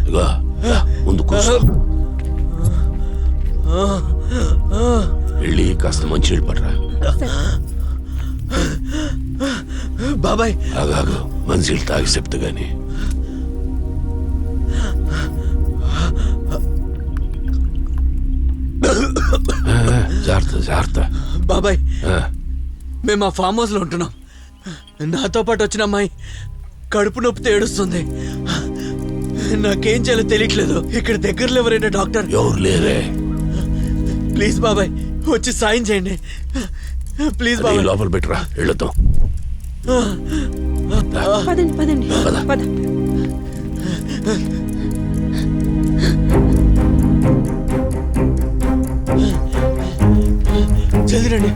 ఇగో ముందు కూర్చో. వెళ్ళి కాస్త మంచినీళ్ళు పడరా. బాబాయ్ ఆగాగు, మంచినీళ్ళు తాగి చెప్తా గాని. జాగ్రత్త జాగ్రత్త. బాబాయ్ మేము ఆ ఫామ్ హౌస్ లో ఉంటున్నాం. నాతో పాటు వచ్చిన అమ్మాయి కడుపు నొప్పితో ఏడుస్తుంది. నాకేం చేయాలో తెలియట్లేదు. ఇక్కడ దగ్గరలో ఎవరైనా డాక్టర్? ఎవరు లేరే. ప్లీజ్ బాబాయ్ వచ్చి సాయం చేయండి. ప్లీజ్ బాబాయ్. లోపల పెట్టరా, వెళుతాం. పదండి పదండి పద. జల్దీ రండి.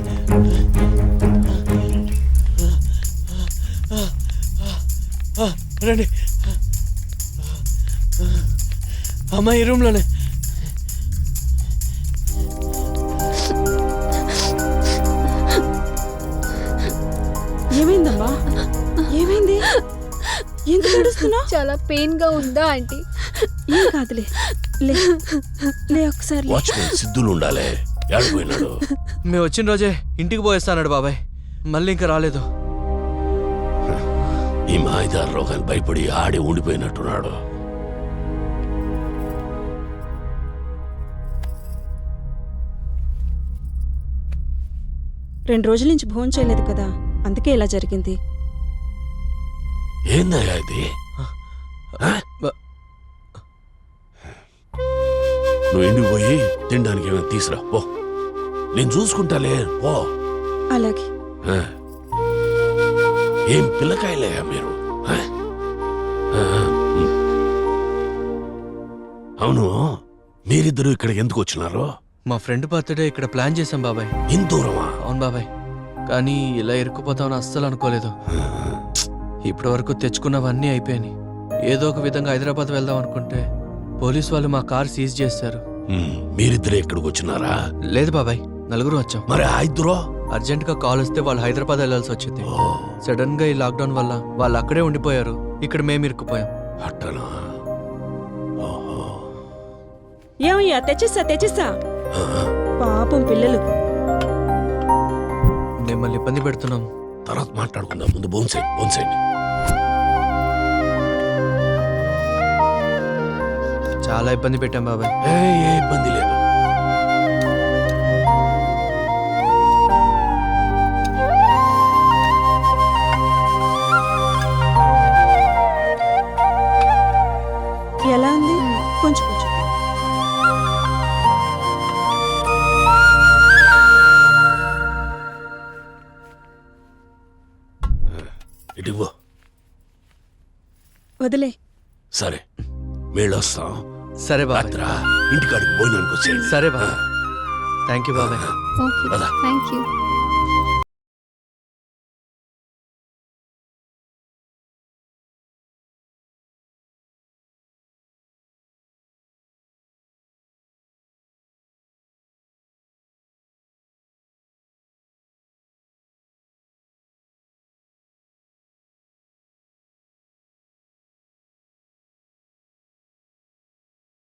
రండి. అమ్మాయి రూమ్ లోనే. ఏమైందమ్మా? ఏమైంది? ఎందుకు ఏడుస్తున్నావు? చాలా పెయిన్ గా ఉందా ఆంటీ? ఏం కాదులే, లే లే ఒకసారి. వాచ్మెన్ సిద్ధులు ఉండాలి. ఏడిపోయినాడు? మేము వచ్చిన రోజే ఇంటికి పోయేస్తాడు బాబాయ్. మళ్ళీ ఇంకా రాలేదు. ఈ మాయిదారు రోగాన్ని భయపడి ఆడి ఉండిపోయినట్టున్నాడు. రెండు రోజుల నుంచి భోజనం చేయలేదు కదా, అందుకే ఇలా జరిగింది. ఏందయ్యా ఇది? నువ్వు ఇంటికి పోయి తినడానికి ఏమైనా తీసురా పో. నేను చూసుకుంటాలే పో. అలాగే. ఏం పిల్లకాయలేయా మీరు? అవును, మీరిద్దరూ ఇక్కడికి ఎందుకు వచ్చినారు? మా ఫ్రెండ్ బర్త్డే ఇక్కడ ప్లాన్ చేశాం బాబాయ్. ఇంత దూరమా? అవును బాబాయ్, కానీ ఇలా ఇరుక్కుపోతామని అస్సలు అనుకోలేదు. ఇప్పటి వరకు తెచ్చుకున్నవన్నీ అయిపోయాయి. ఏదో ఒక విధంగా హైదరాబాద్ వెళ్దాం అనుకుంటే పోలీసు వాళ్ళు మా కార్ సీజ్ చేశారు. మీరిద్దరే ఇక్కడికి వచ్చినారా? లేదు బాబాయ్, నలుగురు వచ్చాం. మరి ఆ ఇద్దరు? అర్జెంట్ గా కాల్ వస్తే వాళ్ళు హైదరాబాద్ వెళ్లాల్సి వచ్చింది. సడన్ గా ఈ లాక్డౌన్ వల్ల వాళ్ళు అక్కడే ఉండిపోయారు. ఇక్కడ మేము ఇరుక్కుపోయాం. అట్టనా? ఏమయ్యా, తెచ్చిస్తా. పాపం పిల్లలు. మిమ్మల్ని ఇబ్బంది పెడుతున్నాం. తర్వాత మాట్లాడుకుందాం, ముందు బోన్సేయండి. చాలా ఇబ్బంది పెట్టాం బాబాయ్. ఏ ఇబ్బంది లేదు. ఎలా ఉంది? కొంచెం ఇటువో. వదిలే. సరే, మేళొస్తాం. సరే బాబాయ్. రాత్రా ఇంటికాడికి పోయినానికి వచ్చేయండి. సరే బాబాయ్. థ్యాంక్ యూ బాబాయ్. Okay, thank you.